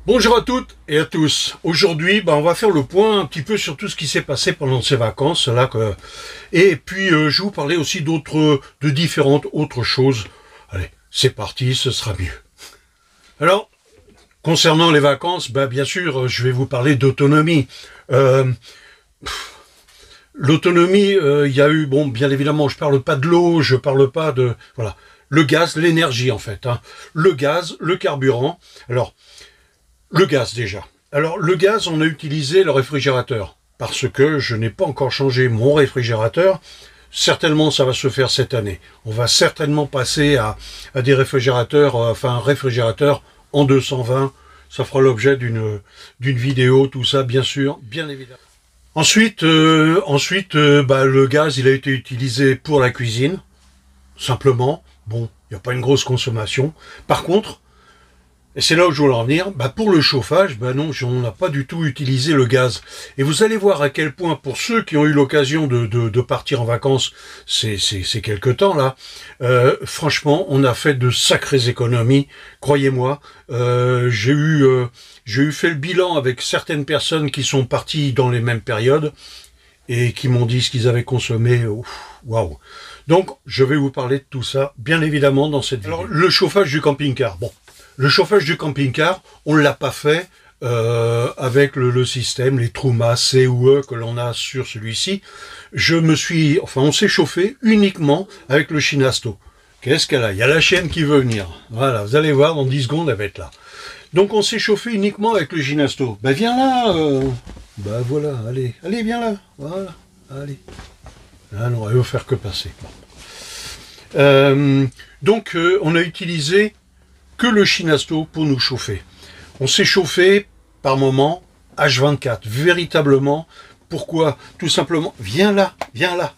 Bonjour à toutes et à tous. Aujourd'hui, on va faire le point un petit peu sur tout ce qui s'est passé pendant ces vacances là. Et puis, je vais vous parler aussi de différentes autres choses. Allez, c'est parti, ce sera mieux. Alors, concernant les vacances, bien sûr, je vais vous parler d'autonomie. L'autonomie, il y a eu, bien évidemment, je parle pas de l'eau, je parle pas de, voilà, le gaz, l'énergie en fait, hein. Le gaz, le carburant. Alors, le gaz déjà. Alors le gaz, on a utilisé le réfrigérateur parce que je n'ai pas encore changé mon réfrigérateur. Certainement ça va se faire cette année. On va certainement passer à des réfrigérateurs, un réfrigérateur en 220. Ça fera l'objet d'une vidéo, tout ça bien sûr, bien évidemment. Ensuite, le gaz il a été utilisé pour la cuisine, simplement. Bon, il n'y a pas une grosse consommation. Par contre, et c'est là où je voulais en venir, pour le chauffage, non, on n'a pas du tout utilisé le gaz. Et vous allez voir à quel point, pour ceux qui ont eu l'occasion de partir en vacances ces quelques temps là, franchement, on a fait de sacrées économies, croyez-moi. J'ai fait le bilan avec certaines personnes qui sont parties dans les mêmes périodes et qui m'ont dit ce qu'ils avaient consommé. Waouh. Donc, je vais vous parler de tout ça, bien évidemment, dans cette vidéo. Alors, le chauffage du camping-car, le chauffage du camping-car, on ne l'a pas fait avec le système, les Truma C ou E que l'on a sur celui-ci. On s'est chauffé uniquement avec le Shinasto. Qu'est-ce qu'elle a? Il y a la chienne qui veut venir. Voilà, vous allez voir, dans 10 secondes, elle va être là. Donc on s'est chauffé uniquement avec le Shinasto. Viens là voilà, allez, viens là. Voilà, allez. Ah non, elle veut faire que passer. Donc on a utilisé que le Shinasto pour nous chauffer. On s'est chauffé par moment H24, véritablement. Pourquoi? Tout simplement, viens là,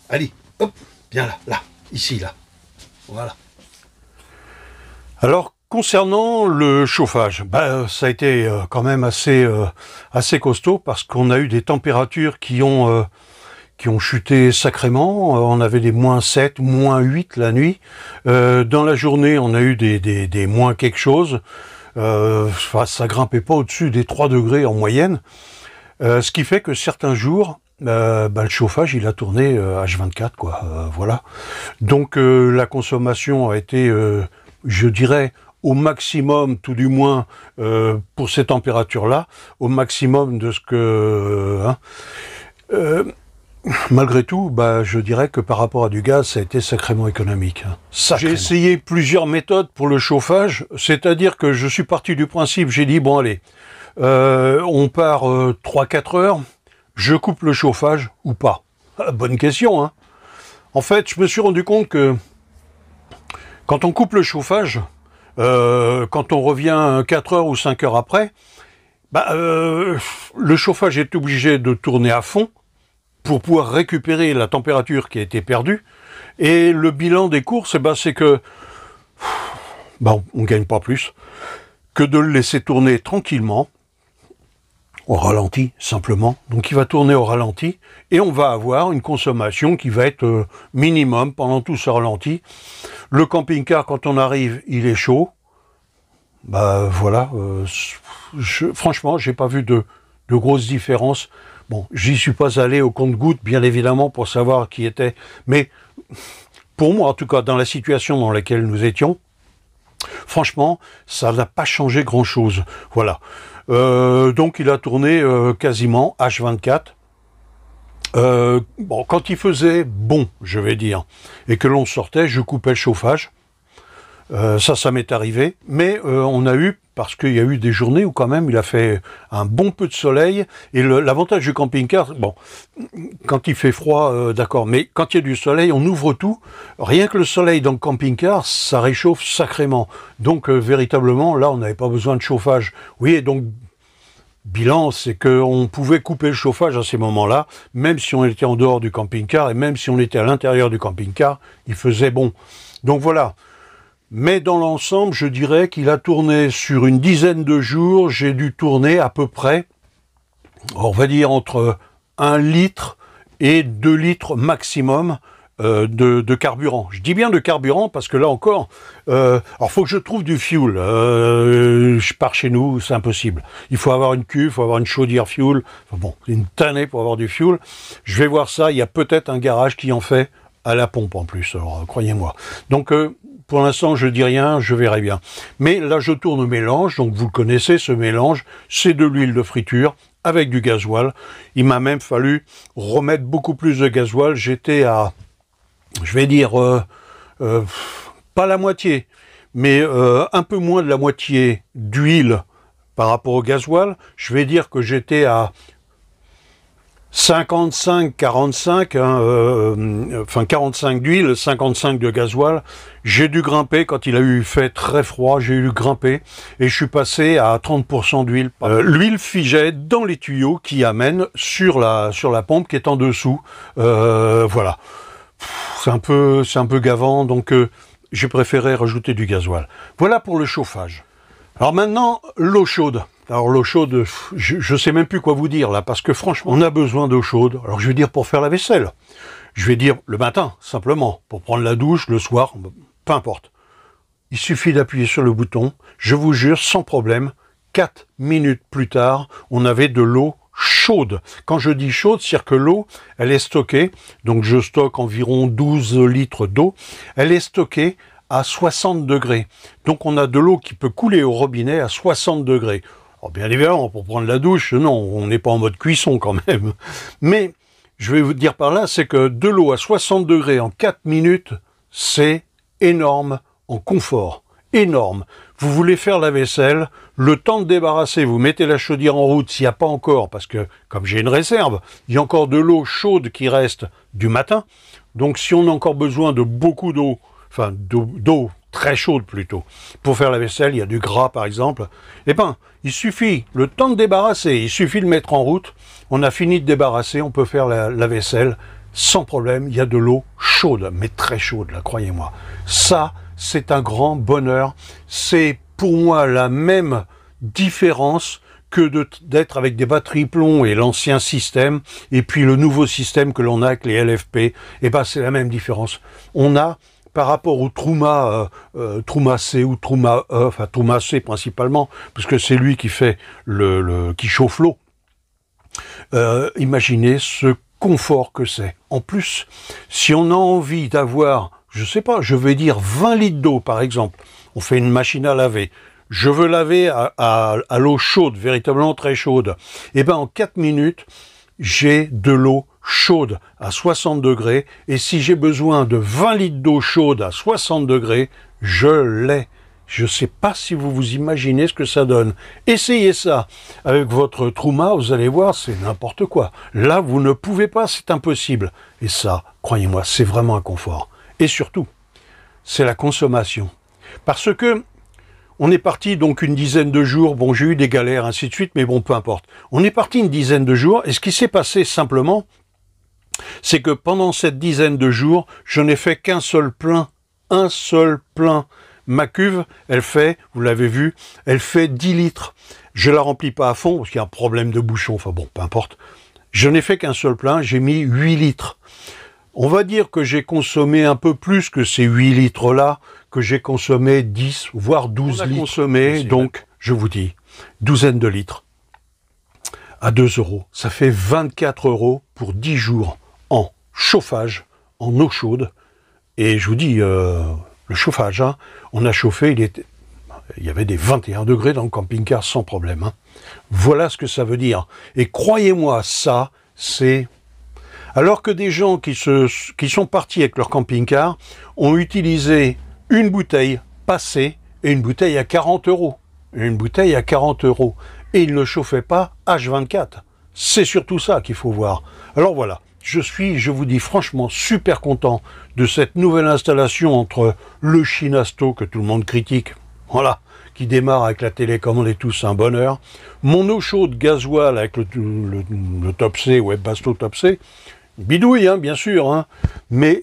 allez, hop, viens là, ici, là. Voilà. Alors, concernant le chauffage, ça a été quand même assez costaud parce qu'on a eu des températures qui ont chuté sacrément. On avait des -7, -8 la nuit. Dans la journée, on a eu des moins quelque chose. Ça grimpait pas au-dessus des 3 degrés en moyenne. Ce qui fait que certains jours, le chauffage, il a tourné H24, quoi. Voilà. Donc, la consommation a été, je dirais, au maximum, tout du moins, pour ces températures-là, au maximum de ce que... Malgré tout, je dirais que par rapport à du gaz, ça a été sacrément économique. J'ai essayé plusieurs méthodes pour le chauffage, c'est-à-dire que je suis parti du principe, j'ai dit, bon allez, on part 3-4 heures, je coupe le chauffage ou pas? Bonne question, hein. En fait, je me suis rendu compte que quand on coupe le chauffage, quand on revient 4 heures ou 5 heures après, le chauffage est obligé de tourner à fond, pour pouvoir récupérer la température qui a été perdue. Et le bilan des courses, c'est que on ne gagne pas plus que de le laisser tourner tranquillement, au ralenti simplement. Donc il va tourner au ralenti et on va avoir une consommation qui va être minimum pendant tout ce ralenti. Le camping-car, quand on arrive, il est chaud. Voilà. Franchement, j'ai pas vu de grosses différences. Bon, j'y suis pas allé au compte-gouttes, bien évidemment, pour savoir qui était. Mais pour moi, en tout cas, dans la situation dans laquelle nous étions, franchement, ça n'a pas changé grand-chose. Voilà. Donc, il a tourné quasiment H24. Quand il faisait bon, je vais dire, et que l'on sortait, je coupais le chauffage. Ça m'est arrivé. Mais on a eu... parce qu'il y a eu des journées où quand même il a fait un bon peu de soleil, et l'avantage du camping-car, quand il fait froid, d'accord, mais quand il y a du soleil, on ouvre tout, rien que le soleil dans le camping-car, ça réchauffe sacrément, donc véritablement, là, on n'avait pas besoin de chauffage. Oui, et donc, bilan, c'est qu'on pouvait couper le chauffage à ces moments-là, même si on était en dehors du camping-car, et même si on était à l'intérieur du camping-car, il faisait bon. Donc voilà. Mais dans l'ensemble, je dirais qu'il a tourné sur une dizaine de jours, j'ai dû tourner à peu près, on va dire entre 1 litre et 2 litres maximum de carburant. Je dis bien de carburant parce que là encore, alors faut que je trouve du fuel. Je pars chez nous, c'est impossible. Il faut avoir une cuve, il faut avoir une chaudière fuel. Enfin bon, c'est une tannée pour avoir du fuel. Je vais voir ça. Il y a peut-être un garage qui en fait à la pompe en plus. Alors croyez-moi. Donc pour l'instant, je dis rien, je verrai bien. Mais là, je tourne au mélange. Donc vous le connaissez, ce mélange, c'est de l'huile de friture avec du gasoil. Il m'a même fallu remettre beaucoup plus de gasoil. J'étais à, je vais dire, pas la moitié, mais un peu moins de la moitié d'huile par rapport au gasoil. Je vais dire que j'étais à 55-45, enfin 45 d'huile, 55 de gasoil. J'ai dû grimper, quand il a eu fait très froid, j'ai dû grimper et je suis passé à 30% d'huile. L'huile figeait dans les tuyaux qui amènent sur la pompe qui est en dessous. Voilà. C'est un peu gavant, donc j'ai préféré rajouter du gasoil. Voilà pour le chauffage. Alors maintenant, l'eau chaude. Alors l'eau chaude, je sais même plus quoi vous dire là, parce que franchement, on a besoin d'eau chaude. Alors je vais dire pour faire la vaisselle. Je vais dire le matin, simplement, pour prendre la douche, le soir, peu importe. Il suffit d'appuyer sur le bouton, je vous jure, sans problème, 4 minutes plus tard, on avait de l'eau chaude. Quand je dis chaude, c'est-à-dire que l'eau, elle est stockée, donc je stocke environ 12 litres d'eau, elle est stockée à 60 degrés. Donc on a de l'eau qui peut couler au robinet à 60 degrés. Alors bien évidemment, pour prendre la douche, non, on n'est pas en mode cuisson quand même. Mais je vais vous dire par là, c'est que de l'eau à 60 degrés en 4 minutes, c'est énorme en confort. Énorme. Vous voulez faire la vaisselle, le temps de débarrasser, vous mettez la chaudière en route s'il n'y a pas encore, parce que comme j'ai une réserve, il y a encore de l'eau chaude qui reste du matin. Donc si on a encore besoin de beaucoup d'eau, enfin d'eau très chaude plutôt, pour faire la vaisselle, il y a du gras par exemple, eh ben, il suffit, le temps de débarrasser, il suffit de mettre en route, on a fini de débarrasser, on peut faire la vaisselle sans problème, il y a de l'eau chaude, mais très chaude là, croyez-moi. Ça, c'est un grand bonheur, c'est pour moi la même différence que d'être avec des batteries plomb et l'ancien système, et puis le nouveau système que l'on a avec les LFP, eh ben c'est la même différence. On a, par rapport au Truma, Truma C ou Truma E, enfin Truma C principalement, parce que c'est lui qui fait qui chauffe l'eau. Imaginez ce confort que c'est. En plus, si on a envie d'avoir, je sais pas, je vais dire 20 litres d'eau par exemple, on fait une machine à laver, je veux laver à l'eau chaude, véritablement très chaude, et ben en 4 minutes, j'ai de l'eau chaude à 60 degrés, et si j'ai besoin de 20 litres d'eau chaude à 60 degrés, je l'ai. Je ne sais pas si vous vous imaginez ce que ça donne. Essayez ça avec votre Truma, vous allez voir, c'est n'importe quoi. Là, vous ne pouvez pas, c'est impossible. Et ça, croyez-moi, c'est vraiment un confort. Et surtout, c'est la consommation. Parce que on est parti donc une dizaine de jours, bon j'ai eu des galères, ainsi de suite, mais bon peu importe. On est parti une dizaine de jours, et ce qui s'est passé simplement, c'est que pendant cette dizaine de jours, je n'ai fait qu'un seul plein, un seul plein. Ma cuve, elle fait, vous l'avez vu, elle fait 10 litres. Je la remplis pas à fond, parce qu'il y a un problème de bouchon, enfin bon, peu importe. Je n'ai fait qu'un seul plein, j'ai mis 8 litres. On va dire que j'ai consommé un peu plus que ces 8 litres-là, que j'ai consommé 10, voire 12 litres. Consommé, donc, je vous dis, douzaine de litres à 2 €. Ça fait 24 € pour 10 jours en chauffage, en eau chaude. Et je vous dis, le chauffage, hein, on a chauffé, il y avait des 21 degrés dans le camping-car sans problème. Hein. Voilà ce que ça veut dire. Et croyez-moi, ça, c'est... Alors que des gens qui sont partis avec leur camping-car ont utilisé une bouteille passée et une bouteille à 40 €. Une bouteille à 40 €. Et ils ne chauffaient pas H24. C'est surtout ça qu'il faut voir. Alors voilà. Je vous dis franchement, super content de cette nouvelle installation entre le Shinasto, que tout le monde critique, voilà, qui démarre avec la télécommande et tout, c'est un bonheur, mon eau chaude gasoil avec le Top C, Webasto Top C, bidouille, hein, bien sûr, hein, mais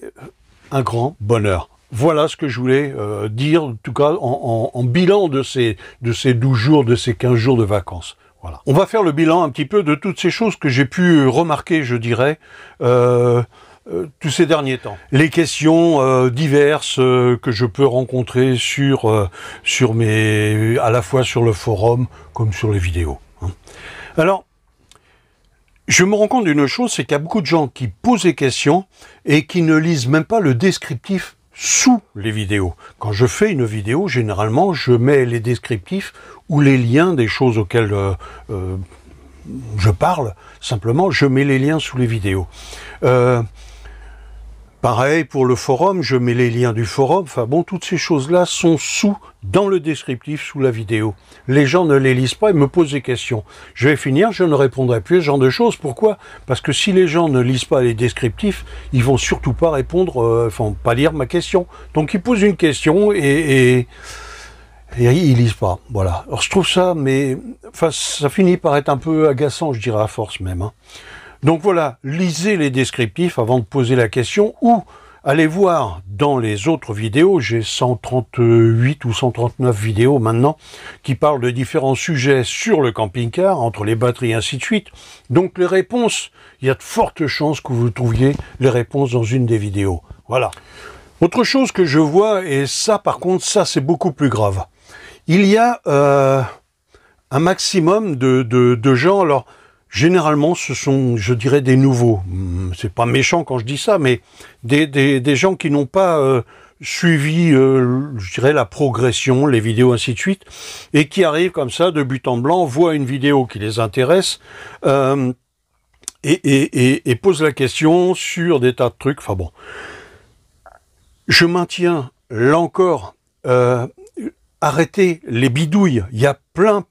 un grand bonheur. Voilà ce que je voulais dire, en tout cas, en bilan de ces 12 jours, de ces 15 jours de vacances. Voilà. On va faire le bilan un petit peu de toutes ces choses que j'ai pu remarquer, je dirais. tous ces derniers temps. Les questions diverses que je peux rencontrer à la fois sur le forum comme sur les vidéos. Hein. Alors, je me rends compte d'une chose, c'est qu'il y a beaucoup de gens qui posent des questions et qui ne lisent même pas le descriptif sous les vidéos. Quand je fais une vidéo, généralement, je mets les descriptifs ou les liens des choses auxquelles je parle. Simplement, je mets les liens sous les vidéos. Pareil pour le forum, je mets les liens du forum. Enfin bon, toutes ces choses-là sont dans le descriptif, sous la vidéo. Les gens ne les lisent pas et me posent des questions. Je vais finir, je ne répondrai plus à ce genre de choses. Pourquoi? Parce que si les gens ne lisent pas les descriptifs, ils vont surtout pas répondre, pas lire ma question. Donc ils posent une question et ils lisent pas. Voilà. Alors je trouve ça, mais ça finit par être un peu agaçant, je dirais à force même. Hein. Donc voilà, lisez les descriptifs avant de poser la question ou allez voir dans les autres vidéos, j'ai 138 ou 139 vidéos maintenant qui parlent de différents sujets sur le camping-car, entre les batteries et ainsi de suite. Donc les réponses, il y a de fortes chances que vous trouviez les réponses dans une des vidéos. Voilà. Autre chose que je vois, et ça par contre, ça c'est beaucoup plus grave. Il y a un maximum de gens, alors généralement, ce sont, je dirais, des nouveaux. C'est pas méchant quand je dis ça, mais des gens qui n'ont pas suivi, je dirais, la progression, les vidéos, ainsi de suite, et qui arrivent comme ça, de but en blanc, voient une vidéo qui les intéresse, et posent la question sur des tas de trucs. Enfin bon, je maintiens, là encore, arrêtez les bidouilles. Il y a plein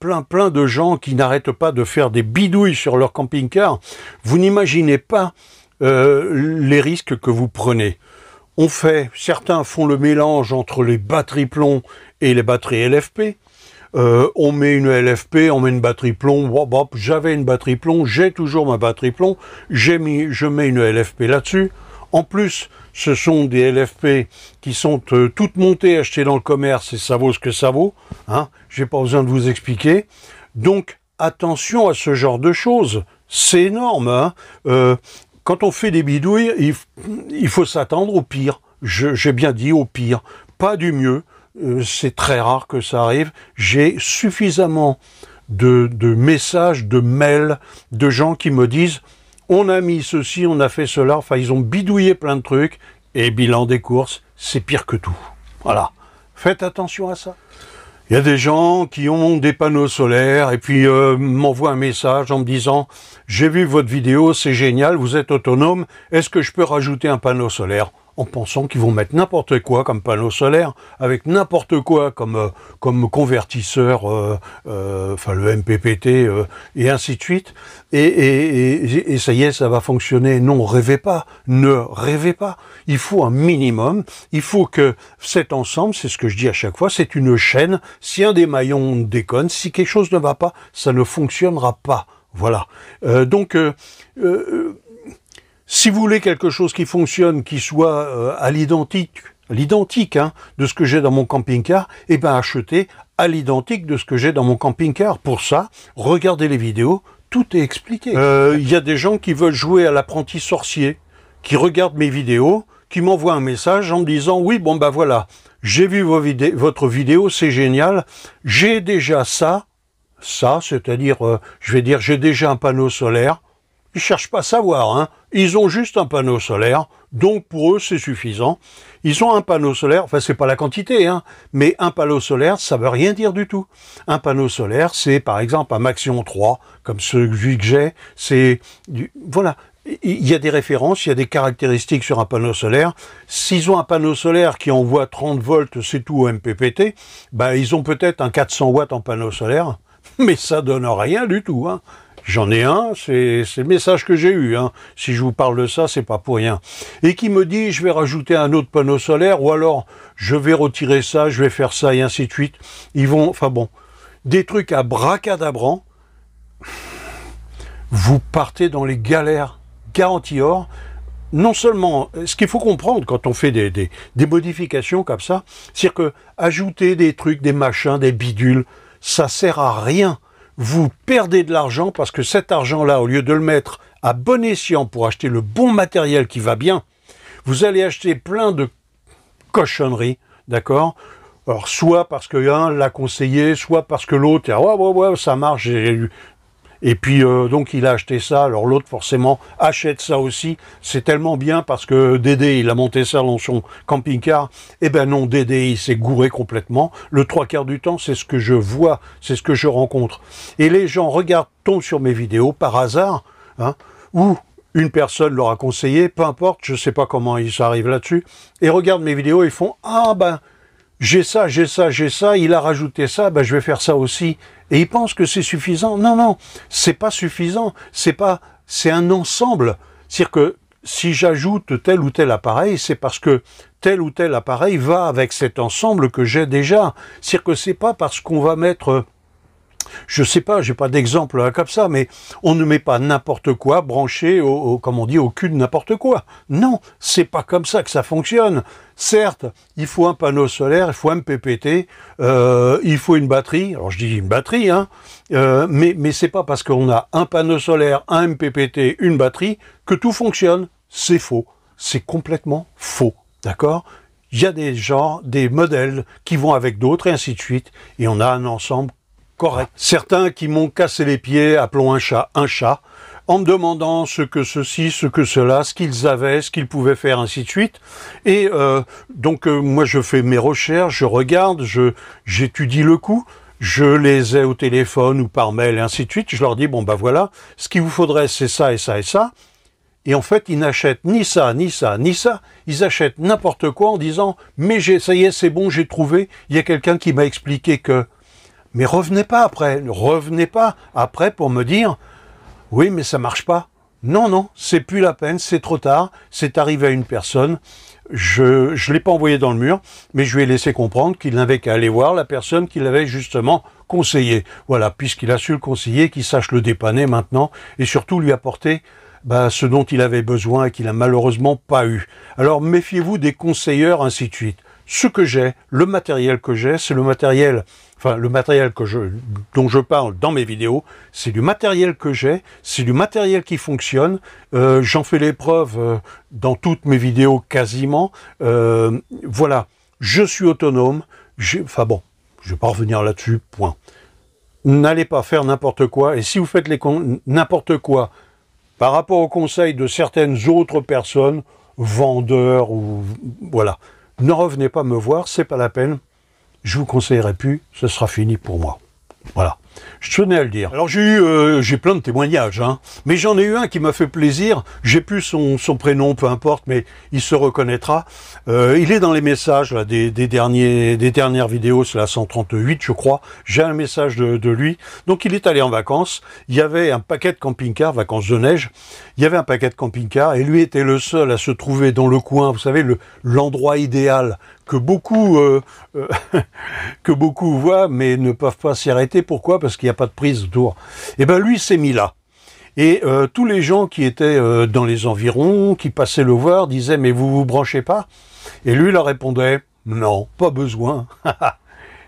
de gens qui n'arrêtent pas de faire des bidouilles sur leur camping-car. Vous n'imaginez pas les risques que vous prenez. Certains font le mélange entre les batteries plomb et les batteries LFP. On met une LFP, on met une batterie plomb. J'avais une batterie plomb, j'ai toujours ma batterie plomb. Je mets une LFP là-dessus. En plus, ce sont des LFP qui sont toutes montées, achetées dans le commerce, et ça vaut ce que ça vaut. Hein, j'ai pas besoin de vous expliquer. Donc, attention à ce genre de choses. C'est énorme. Hein. Quand on fait des bidouilles, il faut s'attendre au pire. J'ai bien dit au pire, pas du mieux. C'est très rare que ça arrive. J'ai suffisamment de messages, de mails, de gens qui me disent on a mis ceci, on a fait cela, enfin ils ont bidouillé plein de trucs, et bilan des courses, c'est pire que tout. Voilà, faites attention à ça. Il y a des gens qui ont des panneaux solaires, et puis m'envoient un message en me disant « J'ai vu votre vidéo, c'est génial, vous êtes autonome, est-ce que je peux rajouter un panneau solaire ?» en pensant qu'ils vont mettre n'importe quoi comme panneau solaire, avec n'importe quoi comme convertisseur, enfin le MPPT, et ainsi de suite. Et ça y est, ça va fonctionner. Non, rêvez pas, ne rêvez pas. Il faut un minimum, il faut que cet ensemble, c'est ce que je dis à chaque fois, c'est une chaîne. Si un des maillons déconne, si quelque chose ne va pas, ça ne fonctionnera pas. Voilà. Si vous voulez quelque chose qui fonctionne, qui soit à l'identique hein, de ce que j'ai dans mon camping-car, eh ben achetez à l'identique de ce que j'ai dans mon camping-car. Pour ça, regardez les vidéos, tout est expliqué. Il y a des gens qui veulent jouer à l'apprenti sorcier, qui regardent mes vidéos, qui m'envoient un message en me disant « Oui, bon ben voilà, j'ai vu votre vidéo, c'est génial, j'ai déjà ça, c'est-à-dire, je vais dire, j'ai déjà un panneau solaire. » Ils cherchent pas à savoir, hein. Ils ont juste un panneau solaire, donc pour eux c'est suffisant. Ils ont un panneau solaire, enfin c'est pas la quantité, hein, mais un panneau solaire ça veut rien dire du tout. Un panneau solaire c'est par exemple un Maxion 3, comme celui que j'ai, voilà. Il y a des références, il y a des caractéristiques sur un panneau solaire. S'ils ont un panneau solaire qui envoie 30 volts, c'est tout au MPPT, bah ils ont peut-être un 400 watts en panneau solaire, mais ça donne rien du tout, hein. J'en ai un, c'est le message que j'ai eu. Hein. Si je vous parle de ça, c'est pas pour rien. Et qui me dit, je vais rajouter un autre panneau solaire, ou alors je vais retirer ça, je vais faire ça, et ainsi de suite. Ils vont, enfin bon, des trucs à bracadabrant. Vous partez dans les galères garanties or. Non seulement, ce qu'il faut comprendre quand on fait des modifications comme ça, c'est que ajouter des trucs, des machins, des bidules, ça sert à rien. Vous perdez de l'argent parce que cet argent-là, au lieu de le mettre à bon escient pour acheter le bon matériel qui va bien, vous allez acheter plein de cochonneries, d'accord? Alors, soit parce que l'un l'a conseillé, soit parce que l'autre, ouais, ça marche, et puis donc il a acheté ça, alors l'autre forcément achète ça aussi, c'est tellement bien parce que Dédé il a monté ça dans son camping-car, eh ben non, Dédé il s'est gouré complètement, le 3/4 du temps c'est ce que je vois, c'est ce que je rencontre, et les gens regardent, tombent sur mes vidéos par hasard, hein, ou une personne leur a conseillé, peu importe, je sais pas comment ils arrivent là-dessus, et regardent mes vidéos, ils font, ah ben j'ai ça, il a rajouté ça, ben je vais faire ça aussi. Et ils pensent que c'est suffisant. Non, non, c'est pas suffisant. C'est un ensemble. C'est-à-dire que si j'ajoute tel ou tel appareil, c'est parce que tel ou tel appareil va avec cet ensemble que j'ai déjà. C'est-à-dire que c'est pas parce qu'on va mettre... Je sais pas, j'ai pas d'exemple là, comme ça, mais on ne met pas n'importe quoi branché comme on dit, au cul de n'importe quoi. Non, c'est pas comme ça que ça fonctionne. Certes, il faut un panneau solaire, il faut un MPPT, il faut une batterie. Alors je dis une batterie, hein, mais c'est pas parce qu'on a un panneau solaire, un MPPT, une batterie que tout fonctionne. C'est faux. C'est complètement faux. D'accord ? Il y a des genres, des modèles qui vont avec d'autres et ainsi de suite. Et on a un ensemble correct. Certains qui m'ont cassé les pieds, appelons un chat, en me demandant ce que ceci, ce que cela, ce qu'ils avaient, ce qu'ils pouvaient faire, ainsi de suite. Et donc moi je fais mes recherches, je regarde, j'étudie le coup, je les ai au téléphone ou par mail, et ainsi de suite. Je leur dis, bon ben voilà, ce qu'il vous faudrait c'est ça et ça et ça. Et en fait, ils n'achètent ni ça, ni ça, ni ça. Ils achètent n'importe quoi en disant, mais ça y est, c'est bon, j'ai trouvé. Il y a quelqu'un qui m'a expliqué que... Mais revenez pas après pour me dire « Oui, mais ça marche pas ». Non, non, c'est plus la peine, c'est trop tard, c'est arrivé à une personne, je l'ai pas envoyé dans le mur, mais je lui ai laissé comprendre qu'il n'avait qu'à aller voir la personne qui l'avait justement conseillé. Voilà, puisqu'il a su le conseiller, qu'il sache le dépanner maintenant, et surtout lui apporter ce dont il avait besoin et qu'il a malheureusement pas eu. Alors méfiez-vous des conseilleurs, ainsi de suite. Ce que j'ai, le matériel que j'ai, c'est le matériel, dont je parle dans mes vidéos, c'est du matériel que j'ai, c'est du matériel qui fonctionne, j'en fais les preuves dans toutes mes vidéos quasiment, voilà, je suis autonome, enfin bon, je vais pas revenir là-dessus, point. N'allez pas faire n'importe quoi, et si vous faites n'importe quoi par rapport aux conseils de certaines autres personnes, vendeurs ou voilà, ne revenez pas me voir, c'est pas la peine. Je vous conseillerais plus, ce sera fini pour moi. Voilà. Je tenais à le dire. Alors j'ai plein de témoignages, hein, mais j'en ai eu un qui m'a fait plaisir. J'ai plus son prénom, peu importe, mais il se reconnaîtra. Il est dans les messages là, des dernières vidéos, c'est la 138, je crois. J'ai un message de lui. Donc il est allé en vacances. Il y avait un paquet de camping-cars, vacances de neige. Il y avait un paquet de camping-cars et lui était le seul à se trouver dans le coin. Vous savez, l'endroit idéal que beaucoup voient, mais ne peuvent pas s'y arrêter. Pourquoi ? Parce qu'il n'y a pas de prise autour. Et ben lui s'est mis là. Et tous les gens qui étaient dans les environs, qui passaient le voir, disaient « Mais vous vous branchez pas ?» Et lui leur répondait « Non, pas besoin. »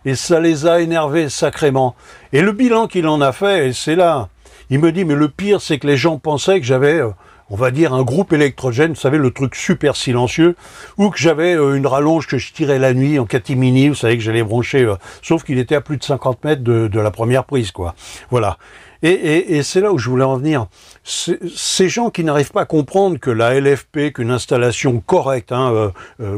Et ça les a énervés sacrément. Et le bilan qu'il en a fait, c'est là. Il me dit « Mais le pire, c'est que les gens pensaient que j'avais... on va dire un groupe électrogène, vous savez, le truc super silencieux, ou que j'avais une rallonge que je tirais la nuit en catimini, vous savez que j'allais brancher, sauf qu'il était à plus de 50 mètres de la première prise, quoi. Voilà. Et c'est là où je voulais en venir. Ces gens qui n'arrivent pas à comprendre que la LFP, qu'une installation correcte, hein,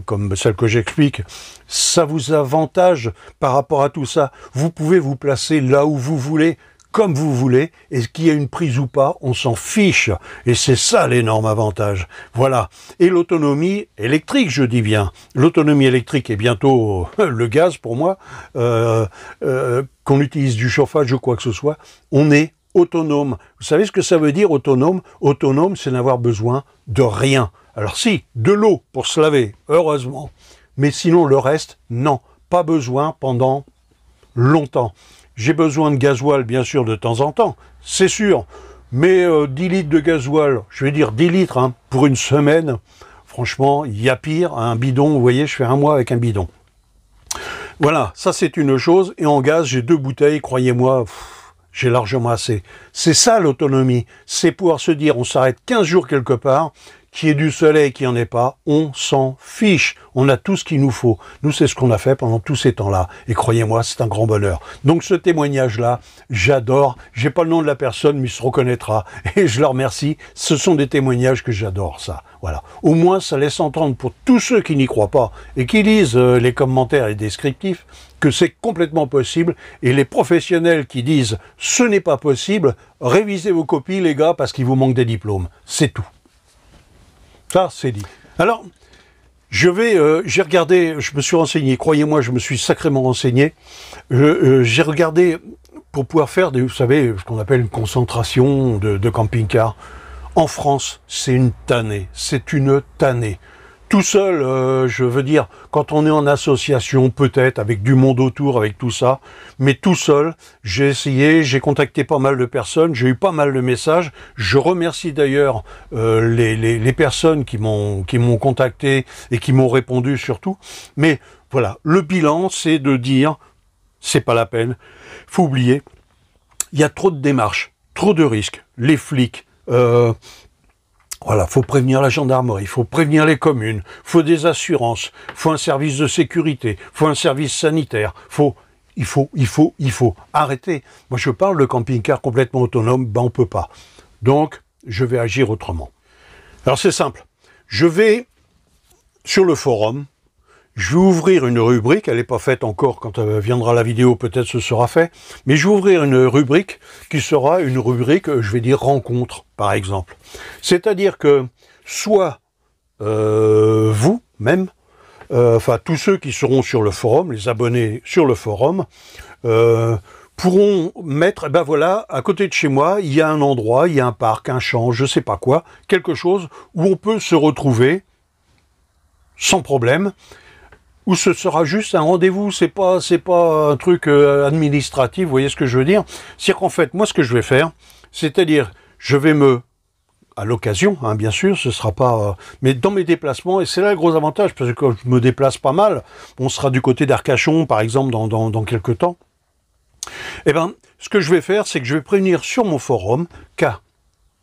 comme celle que j'explique, ça vous avantage par rapport à tout ça. Vous pouvez vous placer là où vous voulez, comme vous voulez, et qu'il y ait une prise ou pas, on s'en fiche. Et c'est ça l'énorme avantage. Voilà. Et l'autonomie électrique, je dis bien. L'autonomie électrique est bientôt le gaz pour moi. Qu'on utilise du chauffage ou quoi que ce soit, on est autonome. Vous savez ce que ça veut dire autonome ? Autonome, c'est n'avoir besoin de rien. Alors si, de l'eau pour se laver, heureusement. Mais sinon, le reste, non. Pas besoin pendant longtemps. J'ai besoin de gasoil, bien sûr, de temps en temps, c'est sûr. Mais 10 litres de gasoil, je vais dire 10 litres, hein, pour une semaine, franchement, il y a pire. Un bidon, vous voyez, je fais un mois avec un bidon. Voilà, ça c'est une chose. Et en gaz, j'ai 2 bouteilles, croyez-moi, j'ai largement assez. C'est ça l'autonomie, c'est pouvoir se dire on s'arrête 15 jours quelque part, qu'il y ait du soleil, qu'il n'y en ait pas, on s'en fiche. On a tout ce qu'il nous faut. Nous, c'est ce qu'on a fait pendant tous ces temps-là. Et croyez-moi, c'est un grand bonheur. Donc ce témoignage-là, j'adore. J'ai pas le nom de la personne, mais il se reconnaîtra. Et je le remercie. Ce sont des témoignages que j'adore, ça. Voilà. Au moins, ça laisse entendre pour tous ceux qui n'y croient pas et qui lisent les commentaires et descriptifs que c'est complètement possible. Et les professionnels qui disent « ce n'est pas possible », révisez vos copies, les gars, parce qu'il vous manque des diplômes. C'est tout. Ça, c'est dit. Alors, j'ai regardé, je me suis renseigné, croyez-moi, je me suis sacrément renseigné. J'ai regardé pour pouvoir faire, vous savez, ce qu'on appelle une concentration de camping-car. En France, c'est une tannée. C'est une tannée. Tout seul, je veux dire, quand on est en association, peut-être, avec du monde autour, avec tout ça, mais tout seul, j'ai essayé, j'ai contacté pas mal de personnes, j'ai eu pas mal de messages. Je remercie d'ailleurs les personnes qui m'ont contacté et qui m'ont répondu surtout. Mais voilà, le bilan, c'est de dire, c'est pas la peine, faut oublier, il y a trop de démarches, trop de risques, les flics, voilà, faut prévenir la gendarmerie, faut prévenir les communes, faut des assurances, faut un service de sécurité, faut un service sanitaire, il faut arrêter. Moi, je parle de camping-car complètement autonome, ben on peut pas. Donc, je vais agir autrement. Alors, c'est simple. Je vais sur le forum, je vais ouvrir une rubrique, elle n'est pas faite encore, quand viendra la vidéo, peut-être ce sera fait, mais je vais ouvrir une rubrique qui sera une rubrique, je vais dire rencontre, par exemple. C'est-à-dire que, soit vous-même, enfin tous ceux qui seront sur le forum, les abonnés sur le forum, pourront mettre, eh ben voilà, à côté de chez moi, il y a un endroit, il y a un parc, un champ, je sais pas quoi, quelque chose où on peut se retrouver sans problème, où ce sera juste un rendez-vous, c'est pas un truc administratif, vous voyez ce que je veux dire? C'est-à-dire qu'en fait, moi ce que je vais faire, c'est-à-dire, je vais à l'occasion, hein, bien sûr, ce sera pas... mais dans mes déplacements, et c'est là le gros avantage, parce que quand je me déplace pas mal, on sera du côté d'Arcachon, par exemple, dans quelques temps, eh ben, ce que je vais faire, c'est que je vais prévenir sur mon forum qu'à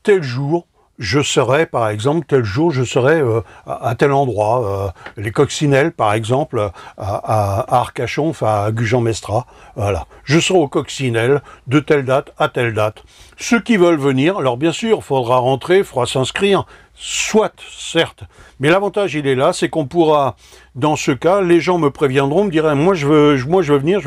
tel jour, je serai, par exemple, tel jour, je serai à tel endroit, les Coccinelles, par exemple, à Arcachon, enfin à Gujan-Mestras, voilà. Je serai aux Coccinelles de telle date à telle date. Ceux qui veulent venir, alors bien sûr, il faudra rentrer, il faudra s'inscrire, soit, certes, mais l'avantage, il est là, c'est qu'on pourra, dans ce cas, les gens me préviendront, me diraient, moi je veux venir,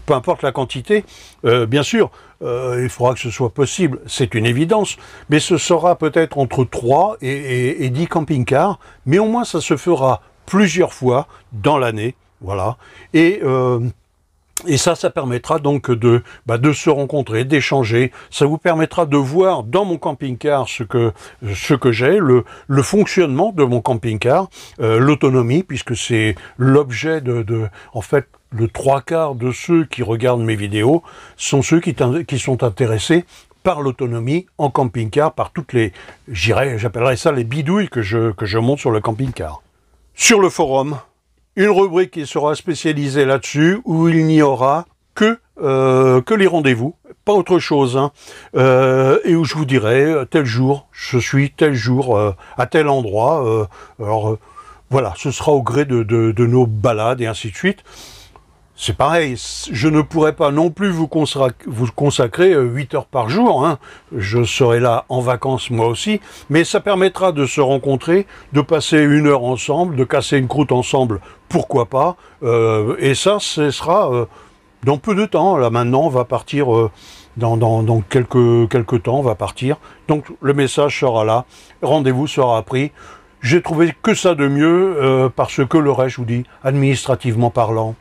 peu importe la quantité, bien sûr, il faudra que ce soit possible, c'est une évidence, mais ce sera peut-être entre 3 et 10 camping-cars, mais au moins ça se fera plusieurs fois dans l'année, voilà, et ça permettra donc de se rencontrer, d'échanger. Ça vous permettra de voir dans mon camping-car ce que j'ai, le fonctionnement de mon camping-car, l'autonomie, puisque c'est l'objet en fait, le 3/4 de ceux qui regardent mes vidéos sont ceux qui sont intéressés par l'autonomie en camping-car, par toutes les, j'appellerais ça les bidouilles que je monte sur le camping-car. Sur le forum, une rubrique qui sera spécialisée là-dessus, où il n'y aura que les rendez-vous, pas autre chose, hein, et où je vous dirai, tel jour, je suis tel jour, à tel endroit, alors voilà, ce sera au gré de nos balades et ainsi de suite. C'est pareil, je ne pourrai pas non plus vous consacrer 8 heures par jour, hein. Je serai là en vacances moi aussi, mais ça permettra de se rencontrer, de passer 1 heure ensemble, de casser une croûte ensemble, pourquoi pas, et ça, ce sera dans peu de temps. Là maintenant, on va partir, dans quelques temps, on va partir, donc le message sera là, rendez-vous sera pris. J'ai trouvé que ça de mieux, parce que le reste, je vous dis, administrativement parlant,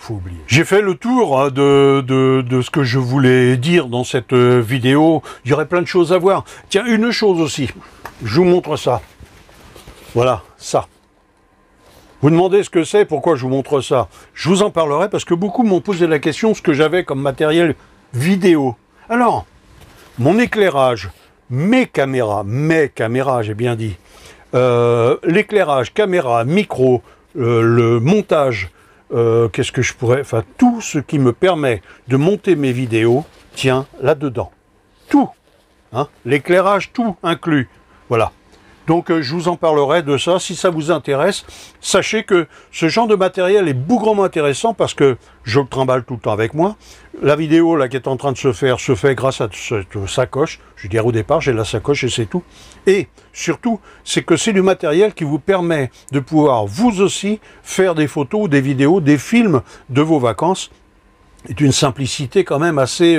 oublier. J'ai fait le tour hein, de ce que je voulais dire dans cette vidéo. Il y aurait plein de choses à voir. Tiens, une chose aussi. Je vous montre ça. Voilà, ça. Vous demandez ce que c'est, pourquoi je vous montre ça. Je vous en parlerai parce que beaucoup m'ont posé la question ce que j'avais comme matériel vidéo. Alors, mon éclairage, mes caméras, j'ai bien dit, l'éclairage, caméra, micro, le montage, qu'est-ce que je pourrais... Enfin, tout ce qui me permet de monter mes vidéos tient là-dedans. Tout. Hein, l'éclairage, tout inclus. Voilà. Donc je vous en parlerai de ça, si ça vous intéresse. Sachez que ce genre de matériel est bougrement intéressant parce que je le trimballe tout le temps avec moi. La vidéo là qui est en train de se fait grâce à cette sacoche. Je veux dire, au départ, j'ai la sacoche et c'est tout. Et surtout, c'est que c'est du matériel qui vous permet de pouvoir vous aussi faire des photos, des vidéos, des films de vos vacances. C'est une simplicité quand même assez...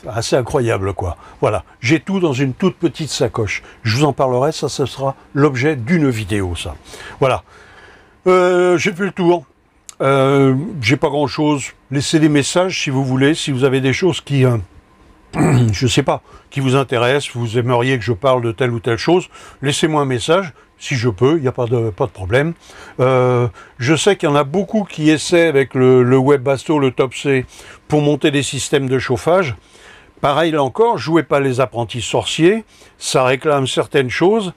assez incroyable, quoi. Voilà, j'ai tout dans une toute petite sacoche. Je vous en parlerai, ça, ce sera l'objet d'une vidéo, ça. Voilà. J'ai fait le tour. J'ai pas grand-chose. Laissez des messages, si vous voulez, si vous avez des choses qui... je sais pas, qui vous intéressent, vous aimeriez que je parle de telle ou telle chose, laissez-moi un message, si je peux, il n'y a pas de problème. Je sais qu'il y en a beaucoup qui essaient avec le Webasto, le Top C, pour monter des systèmes de chauffage. Pareil là encore, jouez pas les apprentis sorciers, ça réclame certaines choses,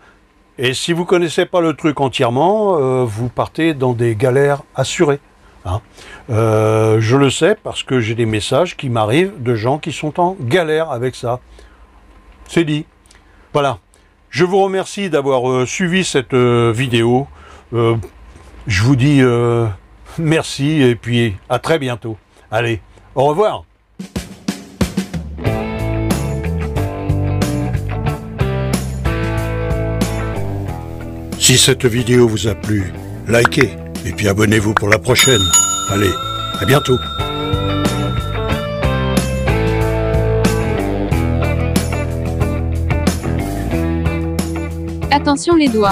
et si vous connaissez pas le truc entièrement, vous partez dans des galères assurées. Hein. Je le sais parce que j'ai des messages qui m'arrivent de gens qui sont en galère avec ça. C'est dit. Voilà. Je vous remercie d'avoir suivi cette vidéo. Je vous dis merci et puis à très bientôt. Allez, au revoir. Si cette vidéo vous a plu, likez et puis abonnez-vous pour la prochaine. Allez, à bientôt. Attention les doigts.